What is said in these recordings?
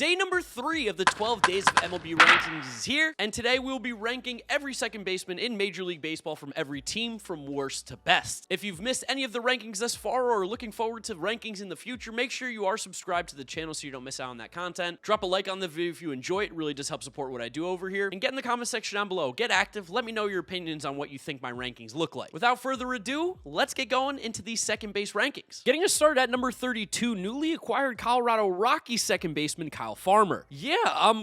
Day number 3 of the 12 days of MLB rankings is here, and today we will be ranking every second baseman in Major League Baseball from every team from worst to best. If you've missed any of the rankings thus far or are looking forward to rankings in the future, make sure you are subscribed to the channel so you don't miss out on that content. Drop a like on the video if you enjoy it. It really does help support what I do over here. And get in the comment section down below. Get active. Let me know your opinions on what you think my rankings look like. Without further ado, let's get going into these second base rankings. Getting us started at number 32, newly acquired Colorado Rockies second baseman Kyle Farmer.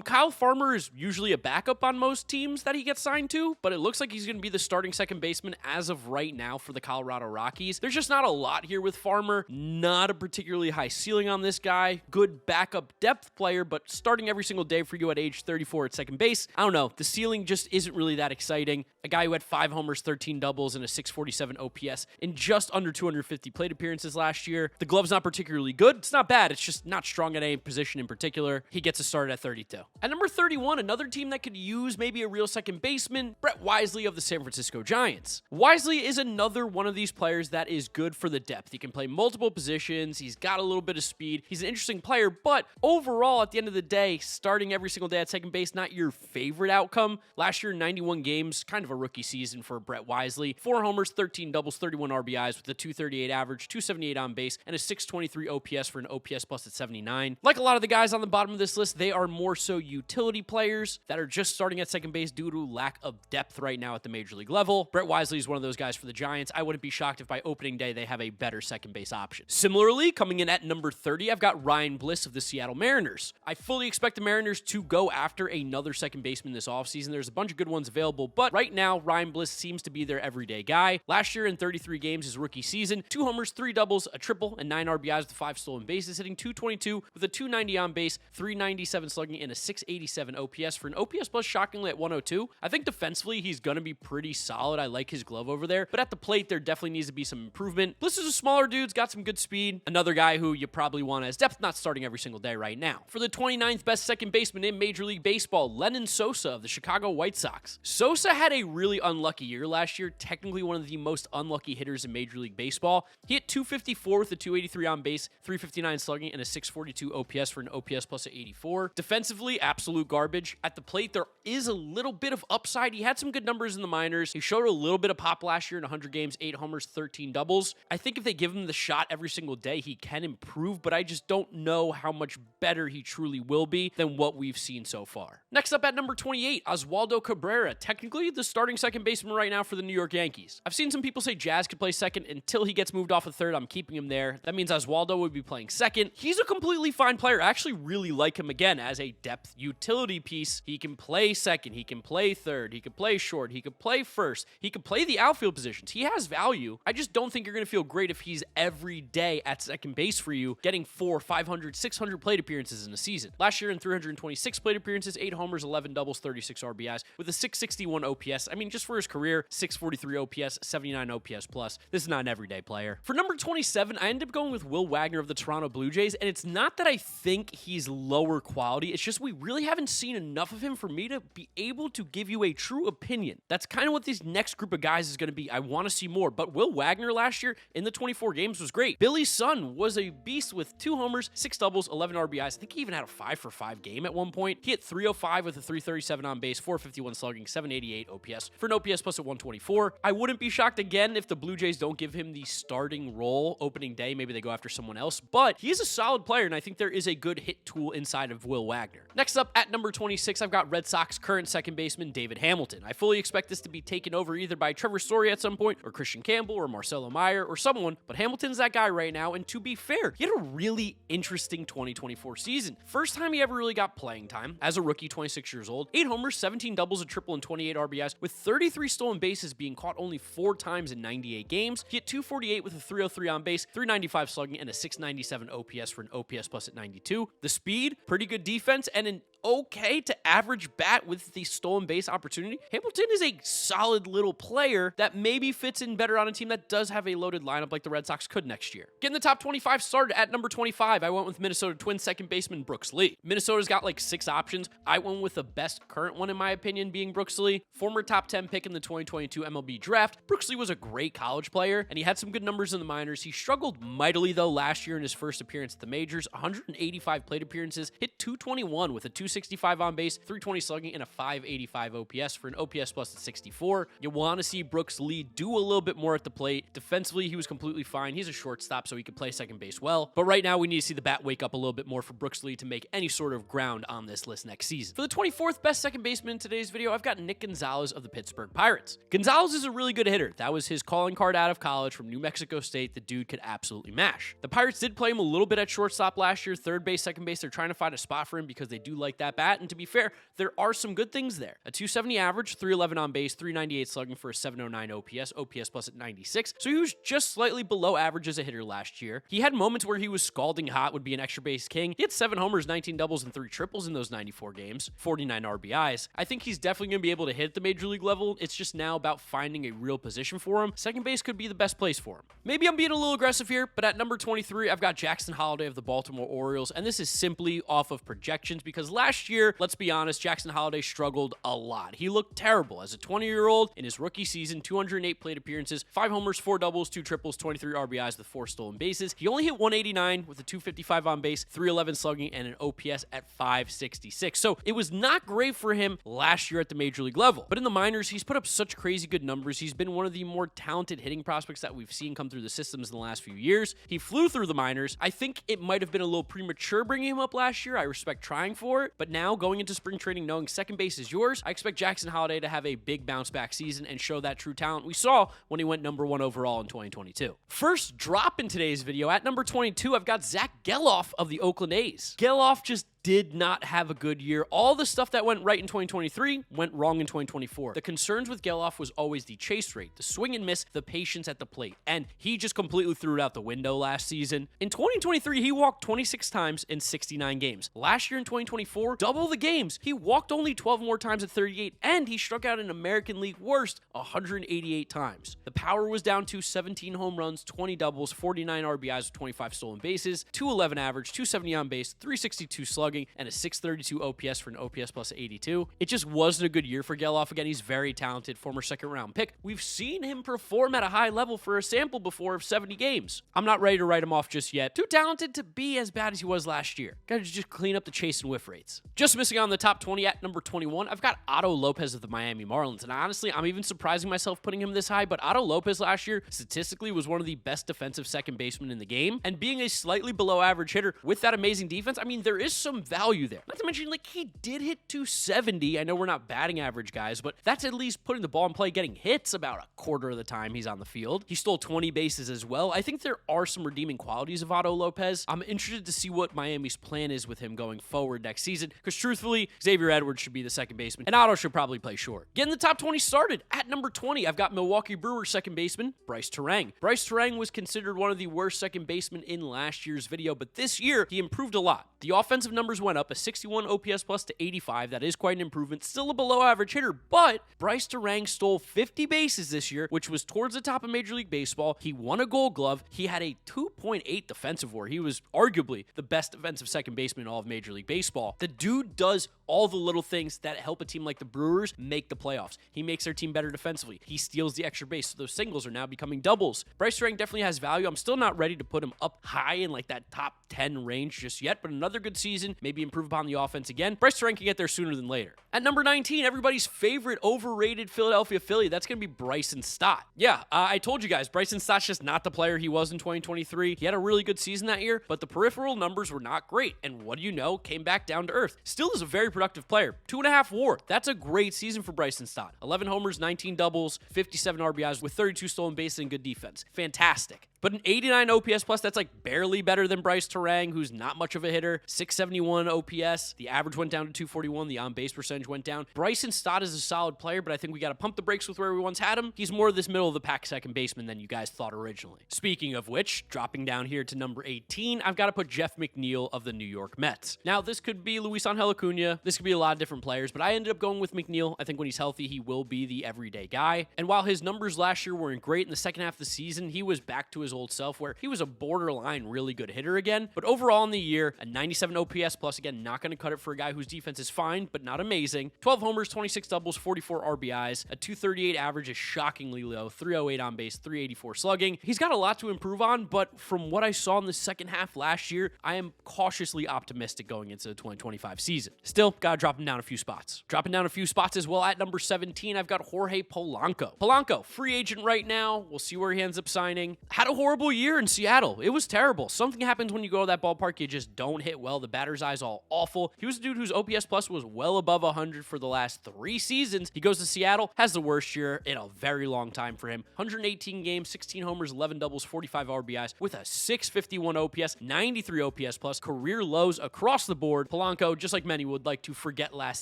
Kyle Farmer is usually a backup on most teams that he gets signed to, but it looks like he's going to be the starting second baseman as of right now for the Colorado Rockies. There's just not a lot here with Farmer. Not a particularly high ceiling on this guy. Good backup depth player, but starting every single day for you at age 34 at second base, I don't know. The ceiling just isn't really that exciting. A guy who had 5 homers, 13 doubles, and a 647 OPS in just under 250 plate appearances last year. The glove's not particularly good. It's not bad. It's just not strong at any position in particular. He gets a start at 32. At number 31, another team that could use maybe a real second baseman, Brett Wisely of the San Francisco Giants. Wisely is another one of these players that is good for the depth. He can play multiple positions. He's got a little bit of speed. He's an interesting player, but overall, at the end of the day, starting every single day at second base, not your favorite outcome. Last year, 91 games, kind of a rookie season for Brett Wisely. 4 homers, 13 doubles, 31 RBIs with a 238 average, 278 on base, and a 623 OPS for an OPS plus at 79. Like a lot of the guys on the bottom of this list, they are more so utility players that are just starting at second base due to lack of depth right now at the major league level. Brett Wisely is one of those guys for the Giants. I wouldn't be shocked if by opening day they have a better second base option. Similarly, coming in at number 30, I've got Ryan Bliss of the Seattle Mariners. I fully expect the Mariners to go after another second baseman this offseason. There's a bunch of good ones available, but right now, Ryan Bliss seems to be their everyday guy. Last year in 33 games, his rookie season, 2 homers, 3 doubles, a triple, and 9 RBIs with 5 stolen bases, hitting .222 with a 290 on base, 397 slugging, and a 687 OPS for an OPS plus shockingly at 102. I think defensively, he's going to be pretty solid. I like his glove over there, but at the plate, there definitely needs to be some improvement. Bliss is a smaller dude's got some good speed. Another guy who you probably want as depth, not starting every single day right now. For the 29th best second baseman in Major League Baseball, Lenyn Sosa of the Chicago White Sox. Sosa had a really unlucky year last year, technically one of the most unlucky hitters in Major League Baseball. He hit .254 with a 283 on base, 359 slugging, and a 642 OPS for an OPS plus at 84. Defensively, absolute garbage. At the plate, there is a little bit of upside. He had some good numbers in the minors. He showed a little bit of pop last year in 100 games, 8 homers, 13 doubles. I think if they give him the shot every single day, he can improve, but I just don't know how much better he truly will be than what we've seen so far. Next up at number 28, Oswaldo Cabrera, technically the starting second baseman right now for the New York Yankees. I've seen some people say Jazz could play second until he gets moved off of third. I'm keeping him there. That means Oswaldo would be playing second. He's a completely fine player. I actually really like him again as a depth utility piece. He can play second. He can play third. He can play short. He can play first. He can play the outfield positions. He has value. I just don't think you're going to feel great if he's every day at second base for you, getting 400, 500, 600 plate appearances in a season. Last year in 326 plate appearances, 8 homers, 11 doubles, 36 RBIs with a 661 OPS. I mean, just for his career, 643 OPS, 79 OPS plus. This is not an everyday player. For number 27, I ended up going with Will Wagner of the Toronto Blue Jays, and it's not that I think he's lower quality. It's just we really haven't seen enough of him for me to be able to give you a true opinion. That's kind of what this next group of guys is going to be. I want to see more, but Will Wagner last year in the 24 games was great. Billy Sun was a beast with 2 homers, 6 doubles, 11 RBIs. I think he even had a 5-for-5 game at one point. He hit .305 with a 337 on base, 451 slugging, 788 OPS for an OPS plus at 124. I wouldn't be shocked again if the Blue Jays don't give him the starting role opening day. Maybe they go after someone else, but he is a solid player, and I think there is a good hit tool inside of Will Wagner. Next up at number 26, I've got Red Sox current second baseman David Hamilton. I fully expect this to be taken over either by Trevor Story at some point, or Christian Campbell, or Marcelo Meyer, or someone, but Hamilton's that guy right now, and to be fair, he had a really interesting 2024 season. First time he ever really got playing time as a rookie, 26 years old. 8 homers, 17 doubles, a triple, and 28 RBIs, with 33 stolen bases being caught only 4 times in 98 games. He hit .248 with a 303 on base, 395 slugging, and a 697 OPS for an OPS plus at 92. The speed, pretty good defense, and an okay to average bat with the stolen base opportunity. Hamilton is a solid little player that maybe fits in better on a team that does have a loaded lineup like the Red Sox could next year. Getting the top 25 started at number 25, I went with Minnesota Twins second baseman Brooks Lee. Minnesota's got like 6 options. I went with the best current one in my opinion being Brooks Lee. Former top 10 pick in the 2022 MLB draft, Brooks Lee was a great college player and he had some good numbers in the minors. He struggled mightily though last year in his first appearance at the majors. 185 plate appearances, hit 221 with a 265 on base, 320 slugging, and a 585 OPS for an OPS plus at 64. You want to see Brooks Lee do a little bit more at the plate. Defensively, he was completely fine. He's a shortstop, so he could play second base well. But right now, we need to see the bat wake up a little bit more for Brooks Lee to make any sort of ground on this list next season. For the 24th best second baseman in today's video, I've got Nick Gonzalez of the Pittsburgh Pirates. Gonzalez is a really good hitter. That was his calling card out of college from New Mexico State. The dude could absolutely mash. The Pirates did play him a little bit at shortstop last year, third base, second base. They're trying to find a spot for him because they do like that bat. And to be fair, there are some good things there. A 270 average, 311 on base, 398 slugging for a 709 OPS plus at 96. So he was just slightly below average as a hitter last year. He had moments where he was scalding hot, would be an extra base king. He had 7 homers, 19 doubles, and 3 triples in those 94 games, 49 RBIs. I think he's definitely going to be able to hit the major league level. It's just now about finding a real position for him. Second base could be the best place for him. Maybe I'm being a little aggressive here, but at number 23, I've got Jackson Holliday of the Baltimore Orioles, and this is simply off of projections because last year, let's be honest, Jackson Holliday struggled a lot. He looked terrible as a 20-year-old in his rookie season, 208 plate appearances, 5 homers, 4 doubles, 2 triples, 23 RBIs with 4 stolen bases. He only hit 189 with a 255 on base, 311 slugging, and an OPS at 566. So it was not great for him last year at the major league level. But in the minors, he's put up such crazy good numbers. He's been one of the more talented hitting prospects that we've seen come through the systems in the last few years. He flew through the minors. I think it might have been a little premature bringing him up last year. I respect trying for it. But now going into spring training, knowing second base is yours, I expect Jackson Holliday to have a big bounce back season and show that true talent we saw when he went number 1 overall in 2022. First drop in today's video at number 22, I've got Zach Geloff of the Oakland A's. Geloff just did not have a good year. All the stuff that went right in 2023 went wrong in 2024. The concerns with Geloff was always the chase rate, the swing and miss, the patience at the plate, and he just completely threw it out the window last season. In 2023, he walked 26 times in 69 games. Last year in 2024, double the games. He walked only 12 more times at 38, and he struck out an American League worst 188 times. The power was down to 17 home runs, 20 doubles, 49 RBIs with 25 stolen bases, 211 average, 270 on base, 362 slugging, and a 632 OPS for an OPS plus 82. It just wasn't a good year for Geloff. Again, he's very talented, former second-round pick. We've seen him perform at a high level for a sample before of 70 games. I'm not ready to write him off just yet. Too talented to be as bad as he was last year. Gotta just clean up the chase and whiff rates. Just missing on the top 20 at number 21, I've got Otto Lopez of the Miami Marlins. And honestly, I'm even surprising myself putting him this high, but Otto Lopez last year statistically was one of the best defensive second basemen in the game. And being a slightly below average hitter with that amazing defense, I mean, there is some value there. Not to mention, like, he did hit 270. I know we're not batting average guys, but that's at least putting the ball in play, getting hits about a quarter of the time he's on the field. He stole 20 bases as well. I think there are some redeeming qualities of Otto Lopez. I'm interested to see what Miami's plan is with him going forward next season, because truthfully, Xavier Edwards should be the second baseman, and Otto should probably play short. Getting the top 20 started at number 20, I've got Milwaukee Brewers second baseman Bryce Terang. Bryce Terang was considered one of the worst second basemen in last year's video, but this year, he improved a lot. The offensive numbers went up, a 61 OPS plus to 85. That is quite an improvement. Still a below average hitter, but Bryce Terang stole 50 bases this year, which was towards the top of Major League Baseball. He won a Gold Glove. He had a 2.8 defensive WAR. He was arguably the best defensive second baseman in all of Major League Baseball. The dude does all the little things that help a team like the Brewers make the playoffs. He makes their team better defensively. He steals the extra base, so those singles are now becoming doubles. Bryce Terang definitely has value. I'm still not ready to put him up high in like that top 10 range just yet, but another good season, maybe improve upon the offense again. Bryce Terang can get there sooner than later. At number 19, everybody's favorite overrated Philadelphia Philly, that's going to be Bryson Stott. Yeah, I told you guys, Bryson Stott's just not the player he was in 2023. He had a really good season that year, but the peripheral numbers were not great. And what do you know? Came back down to earth. Still is a very productive player. 2.5 WAR. That's a great season for Bryson Stott. 11 homers, 19 doubles, 57 RBIs with 32 stolen bases and good defense. Fantastic. But an 89 OPS plus, that's like barely better than Bryce Terang, who's not much of a hitter. 671 OPS. The average went down to 241. The on-base percentage went down. Bryson Stott is a solid player, but I think we got to pump the brakes with where we once had him. He's more of this middle-of-the-pack second baseman than you guys thought originally. Speaking of which, dropping down here to number 18, I've got to put Jeff McNeil of the New York Mets. Now, this could be Luis Angel Acuna. This could be a lot of different players, but I ended up going with McNeil. I think when he's healthy, he will be the everyday guy. And while his numbers last year weren't great, in the second half of the season, he was back to his old self where he was a borderline really good hitter again. But overall in the year, a 97 OPS plus, again, not going to cut it for a guy whose defense is fine, but not amazing. 12 homers, 26 doubles, 44 RBIs, a 238 average is shockingly low, 308 on base, 384 slugging. He's got a lot to improve on, but from what I saw in the second half last year, I am cautiously optimistic going into the 2025 season. Still, gotta drop him down a few spots. Dropping down a few spots as well at number 17, I've got Jorge Polanco. Polanco, free agent right now. We'll see where he ends up signing. Had a horrible year in Seattle. It was terrible. Something happens when you go to that ballpark, you just don't hit well. The batter's eye's all awful. He was a dude whose OPS plus was well above 100 for the last 3 seasons. He goes to Seattle, has the worst year in a very long time for him. 118 games, 16 homers, 11 doubles, 45 RBIs with a 651 OPS, 93 OPS plus, career lows across the board. Polanco, just like many, would like to forget last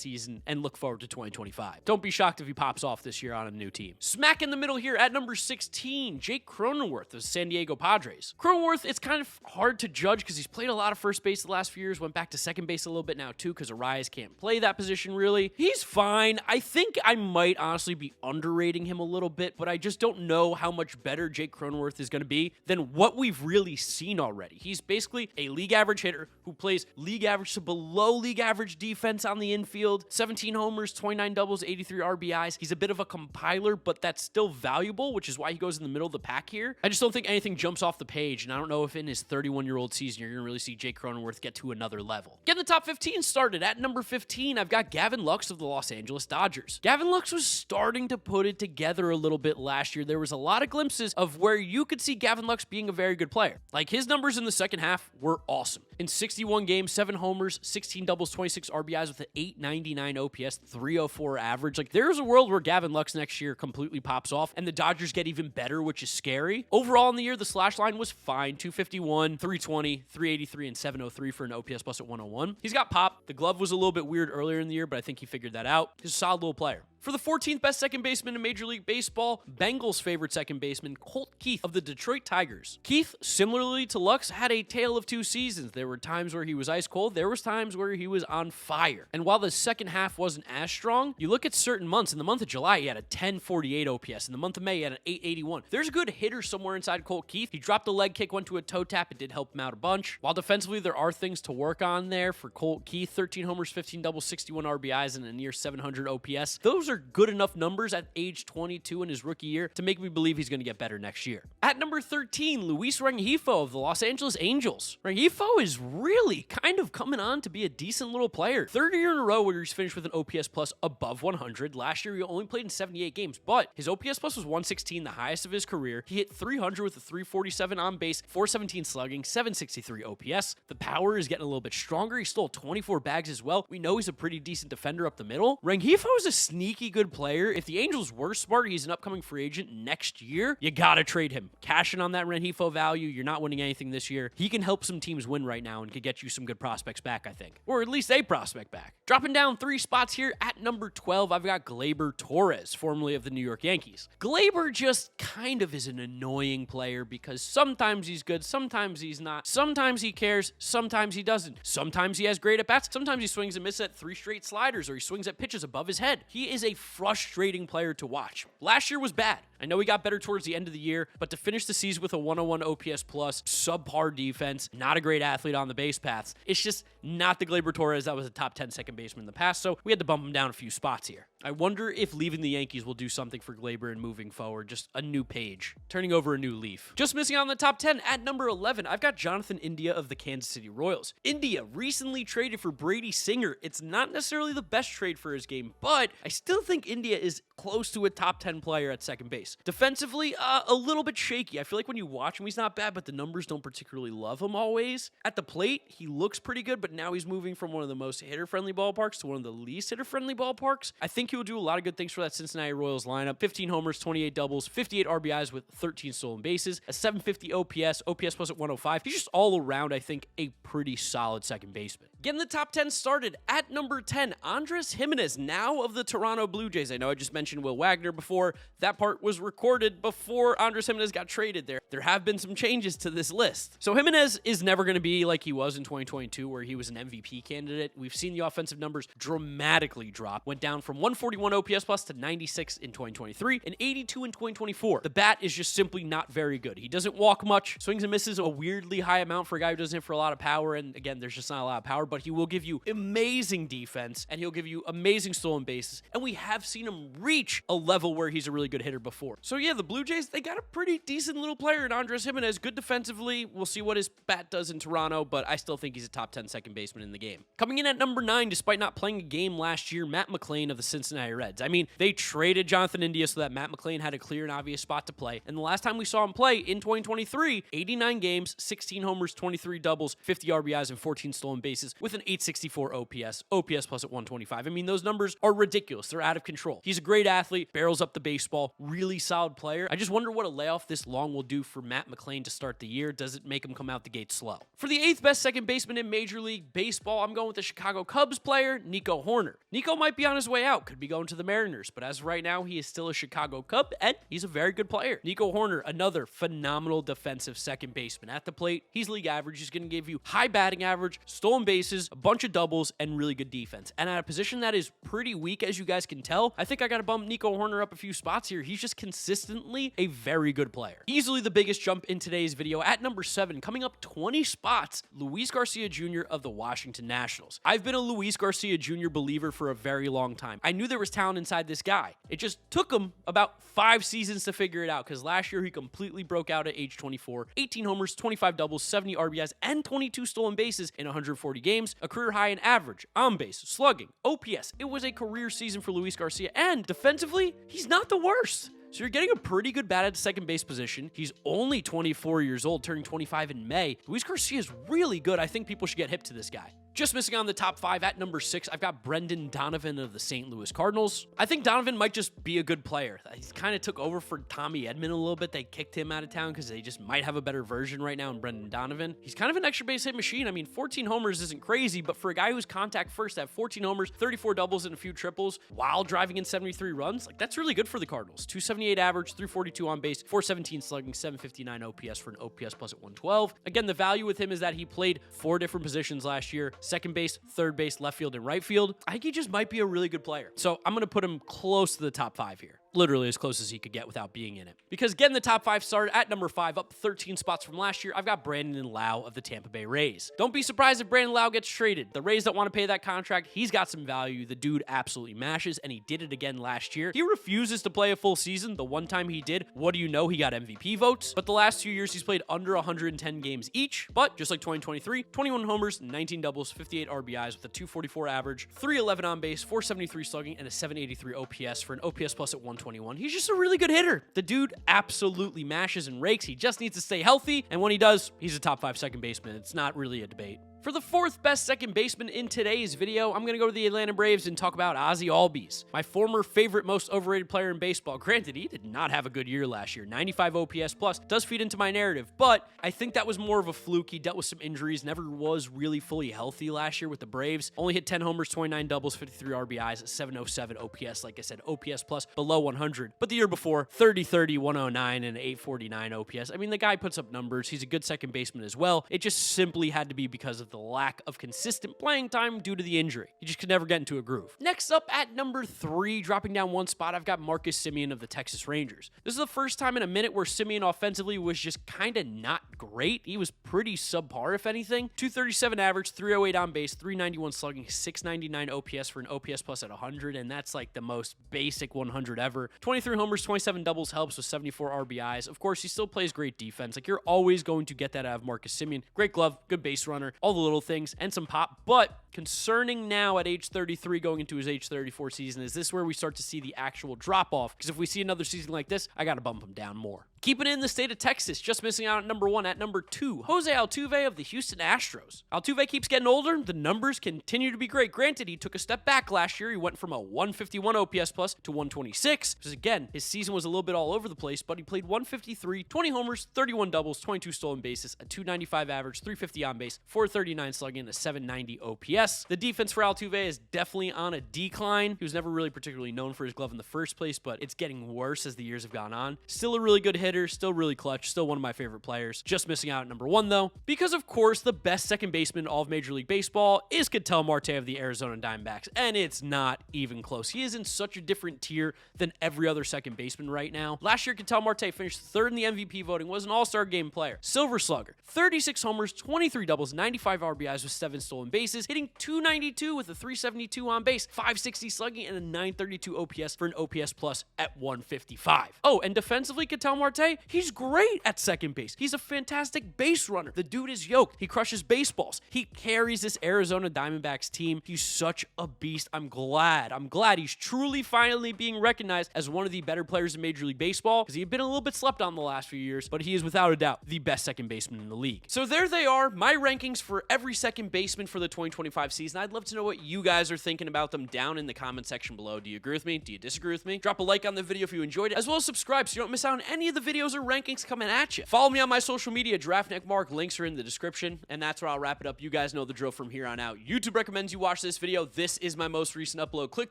season and look forward to 2025. Don't be shocked if he pops off this year on a new team. Smack in the middle here at number 16, Jake Cronenworth of San Diego Padres. Cronenworth, it's kind of hard to judge because he's played a lot of first base the last few years, went back to second base a little bit now too because Arias can't play that position really. He's fine. I think I might honestly be underrating him a little bit, but I just don't know how much better Jake Cronenworth is going to be than what we've really seen already. He's basically a league average hitter who plays league average to below league average defense on the infield, 17 homers, 29 doubles, 83 RBIs. He's a bit of a compiler, but that's still valuable, which is why he goes in the middle of the pack here. I just don't think anything jumps off the page, and I don't know if in his 31-year-old season you're going to really see Jake Cronenworth get to another level. Getting the top 15 started at number 15, I've got Gavin Lux of the Los Angeles Dodgers. Gavin Lux was starting to put it together a little bit last year. There was a lot of glimpses of where you could see Gavin Lux being a very good player. Like, his numbers in the second half were awesome. In 61 games, 7 homers, 16 doubles, 26 RBIs with an 899 OPS, 304 average. Like, there's a world where Gavin Lux next year completely pops off and the Dodgers get even better, which is scary. Overall in the year, the slash line was fine. 251, 320, 383, and 703 for an OPS plus at 101. He's got pop. The glove was a little bit weird earlier in the year, but I think he figured that out. He's a solid little player. For the 14th best second baseman in Major League Baseball, Bengals' favorite second baseman, Colt Keith of the Detroit Tigers. Keith, similarly to Lux, had a tale of 2 seasons. There were times where he was ice cold. There was times where he was on fire. And while the second half wasn't as strong, you look at certain months. In the month of July, he had a 1048 OPS. In the month of May, he had an 881. There's a good hitter somewhere inside Colt Keith. He dropped a leg kick, went to a toe tap. It did help him out a bunch. While defensively, there are things to work on there for Colt Keith. 13 homers, 15 doubles, 61 RBIs, and a near 700 OPS. Those are good enough numbers at age 22 in his rookie year to make me believe he's going to get better next year. At number 13, Luis Rengifo of the Los Angeles Angels. Rengifo is really kind of coming on to be a decent little player. Third year in a row where he's finished with an OPS plus above 100. Last year, he only played in 78 games, but his OPS plus was 116, the highest of his career. He hit 300 with a 347 on base, 417 slugging, 763 OPS. The power is getting a little bit stronger. He stole 24 bags as well. We know he's a pretty decent defender up the middle. Rengifo is a sneaky good player. If the Angels were smart, he's an upcoming free agent next year. You gotta trade him. Cash in on that Rengifo value. You're not winning anything this year. He can help some teams win right now and could get you some good prospects back, I think. Or at least a prospect back. Dropping down 3 spots here at number 12, I've got Gleyber Torres, formerly of the New York Yankees. Gleyber just kind of is an annoying player because sometimes he's good, sometimes he's not. Sometimes he cares, sometimes he doesn't. Sometimes he has great at-bats, sometimes he swings and misses at 3 straight sliders or he swings at pitches above his head. He is a frustrating player to watch. Last year was bad. I know he got better towards the end of the year, but to finish the season with a 101 OPS plus, subpar defense, not a great athlete on the base paths, it's just not the Gleyber Torres that was a top 10 second baseman in the past, so we had to bump him down a few spots here. I wonder if leaving the Yankees will do something for Gleyber and moving forward, just a new page, turning over a new leaf. Just missing on the top 10 at number 11, I've got Jonathan India of the Kansas City Royals. India recently traded for Brady Singer. It's not necessarily the best trade for his game, but I still still think India is close to a top 10 player at second base. Defensively, a little bit shaky. I feel like when you watch him, he's not bad, but the numbers don't particularly love him always. At the plate, he looks pretty good, but now he's moving from one of the most hitter-friendly ballparks to one of the least hitter-friendly ballparks. I think he will do a lot of good things for that Cincinnati Royals lineup. 15 homers, 28 doubles, 58 RBIs with 13 stolen bases, a 750 OPS plus at 105. He's just all around, I think, a pretty solid second baseman. Getting the top 10 started at number 10, Andrés Giménez, now of the Toronto Blue Jays. I know I just mentioned Will Wagner before. That part was recorded before Andrés Giménez got traded there. There have been some changes to this list. So Giménez is never going to be like he was in 2022, where he was an MVP candidate. We've seen the offensive numbers dramatically drop. Went down from 141 OPS plus to 96 in 2023 and 82 in 2024. The bat is just simply not very good. He doesn't walk much, swings and misses a weirdly high amount for a guy who doesn't hit for a lot of power. And again, there's just not a lot of power, but he will give you amazing defense and he'll give you amazing stolen bases. And we have seen him reach a level where he's a really good hitter before. So yeah, the Blue Jays, they got a pretty decent little player in Andrés Giménez. Good defensively. We'll see what his bat does in Toronto, but I still think he's a top 10 second baseman in the game. Coming in at number 9, despite not playing a game last year, Matt McLain of the Cincinnati Reds. I mean, they traded Jonathan India so that Matt McLain had a clear and obvious spot to play. And the last time we saw him play in 2023, 89 games, 16 homers, 23 doubles, 50 RBIs, and 14 stolen bases with an 864 OPS plus at 125. I mean, those numbers are ridiculous. They're out of control. He's a great athlete, barrels up the baseball, really solid player. I just wonder what a layoff this long will do for Matt McLain to start the year. Does it make him come out the gate slow? For the 8th best second baseman in Major League Baseball, I'm going with the Chicago Cubs player, Nico Hoerner. Nico might be on his way out, could be going to the Mariners, but as of right now, he is still a Chicago Cub, and he's a very good player. Nico Hoerner, another phenomenal defensive second baseman. At the plate, he's league average. He's going to give you high batting average, stolen bases, a bunch of doubles, and really good defense. And at a position that is pretty weak, as you guys can tell, I think I got to bump Nico Hoerner up a few spots here. He's just consistently a very good player. Easily the biggest jump in today's video. At number 7, coming up 20 spots, Luis Garcia Jr. of the Washington Nationals. I've been a Luis Garcia Jr. believer for a very long time. I knew there was talent inside this guy. It just took him about 5 seasons to figure it out, because last year he completely broke out at age 24. 18 homers, 25 doubles, 70 RBIs, and 22 stolen bases in 140 games, a career high in average, on base, slugging, OPS. It was a career season for Luis Garcia, and defensively, he's not the worst. So you're getting a pretty good bat at the second base position. He's only 24 years old, turning 25 in May. Luis Garcia is really good. I think people should get hip to this guy. Just missing on the top 5 at number 6, I've got Brendan Donovan of the St. Louis Cardinals. I think Donovan might just be a good player. He kind of took over for Tommy Edman a little bit. They kicked him out of town because they just might have a better version right now in Brendan Donovan. He's kind of an extra base hit machine. I mean, 14 homers isn't crazy, but for a guy who's contact first at 14 homers, 34 doubles, and a few triples while driving in 73 runs, like that's really good for the Cardinals. 278 average, 342 on base, 417 slugging, 759 OPS for an OPS plus at 112. Again, the value with him is that he played 4 different positions last year: second base, third base, left field, and right field. I think he just might be a really good player. So I'm going to put him close to the top 5 here. Literally as close as he could get without being in it. Because getting the top 5 started at number 5, up 13 spots from last year, I've got Brandon Lau of the Tampa Bay Rays. Don't be surprised if Brandon Lau gets traded. The Rays don't want to pay that contract. He's got some value. The dude absolutely mashes, and he did it again last year. He refuses to play a full season. The one time he did, what do you know? He got MVP votes. But the last 2 years, he's played under 110 games each. But just like 2023, 21 homers, 19 doubles, 58 RBIs with a 244 average, 311 on base, 473 slugging, and a 783 OPS for an OPS plus at 121. He's just a really good hitter. The dude absolutely mashes and rakes. He just needs to stay healthy, and when he does, he's a top 5 second baseman. It's not really a debate. For the 4th best second baseman in today's video, I'm going to go to the Atlanta Braves and talk about Ozzie Albies, my former favorite, most overrated player in baseball. Granted, he did not have a good year last year. 95 OPS plus does feed into my narrative, but I think that was more of a fluke. He dealt with some injuries, never was really fully healthy last year with the Braves. Only hit 10 homers, 29 doubles, 53 RBIs, 707 OPS. Like I said, OPS plus below 100. But the year before, 30, 109, and 849 OPS. I mean, the guy puts up numbers. He's a good second baseman as well. It just simply had to be because of the lack of consistent playing time due to the injury. He just could never get into a groove. Next up at number 3, dropping down 1 spot, I've got Marcus Semien of the Texas Rangers. This is the first time in a minute where Semien offensively was just kind of not great. He was pretty subpar, if anything. 237 average, 308 on base, 391 slugging, 699 OPS for an OPS plus at 100, and that's like the most basic 100 ever. 23 homers, 27 doubles helps with 74 RBIs. Of course, he still plays great defense. Like, you're always going to get that out of Marcus Semien. Great glove, good base runner, all the little things and some pop, but concerning now at age 33 going into his age 34 season, is this where we start to see the actual drop-off? Because if we see another season like this, I got to bump him down more. Keeping it in the state of Texas, just missing out at number 1. At number 2, Jose Altuve of the Houston Astros. Altuve keeps getting older. The numbers continue to be great. Granted, he took a step back last year. He went from a 151 OPS plus to 126. Because again, his season was a little bit all over the place, but he played 153, 20 homers, 31 doubles, 22 stolen bases, a 295 average, 350 on base, 439 slugging, and a 790 OPS. The defense for Altuve is definitely on a decline. He was never really particularly known for his glove in the first place, but it's getting worse as the years have gone on. Still a really good hitter, still really clutch, still one of my favorite players. Just missing out at number 1 though, because of course the best second baseman in all of Major League Baseball is Ketel Marte of the Arizona Diamondbacks, and it's not even close. He is in such a different tier than every other second baseman right now. Last year, Ketel Marte finished 3rd in the MVP voting, was an all-star game player, Silver Slugger, 36 homers, 23 doubles, 95 RBIs with 7 stolen bases, hitting 292 with a 372 on base, 560 slugging, and a 932 OPS for an OPS plus at 155. Oh, and defensively, Ketel Marte, he's great at second base. He's a fantastic base runner. The dude is yoked. He crushes baseballs. He carries this Arizona Diamondbacks team. He's such a beast. I'm glad he's truly finally being recognized as one of the better players in Major League Baseball, because he had been a little bit slept on the last few years, but he is without a doubt the best second baseman in the league. So there they are, my rankings for every second baseman for the 2025 season. I'd love to know what you guys are thinking about them down in the comment section below. Do you agree with me? Do you disagree with me? Drop a like on the video if you enjoyed it, as well as subscribe so you don't miss out on any of the videos or rankings coming at you. Follow me on my social media, GiraffeNeckMarc. Links are in the description, and that's where I'll wrap it up. You guys know the drill from here on out. YouTube recommends you watch this video. This is my most recent upload. Click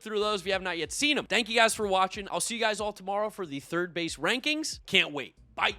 through those if you have not yet seen them. Thank you guys for watching. I'll see you guys all tomorrow for the third base rankings. Can't wait.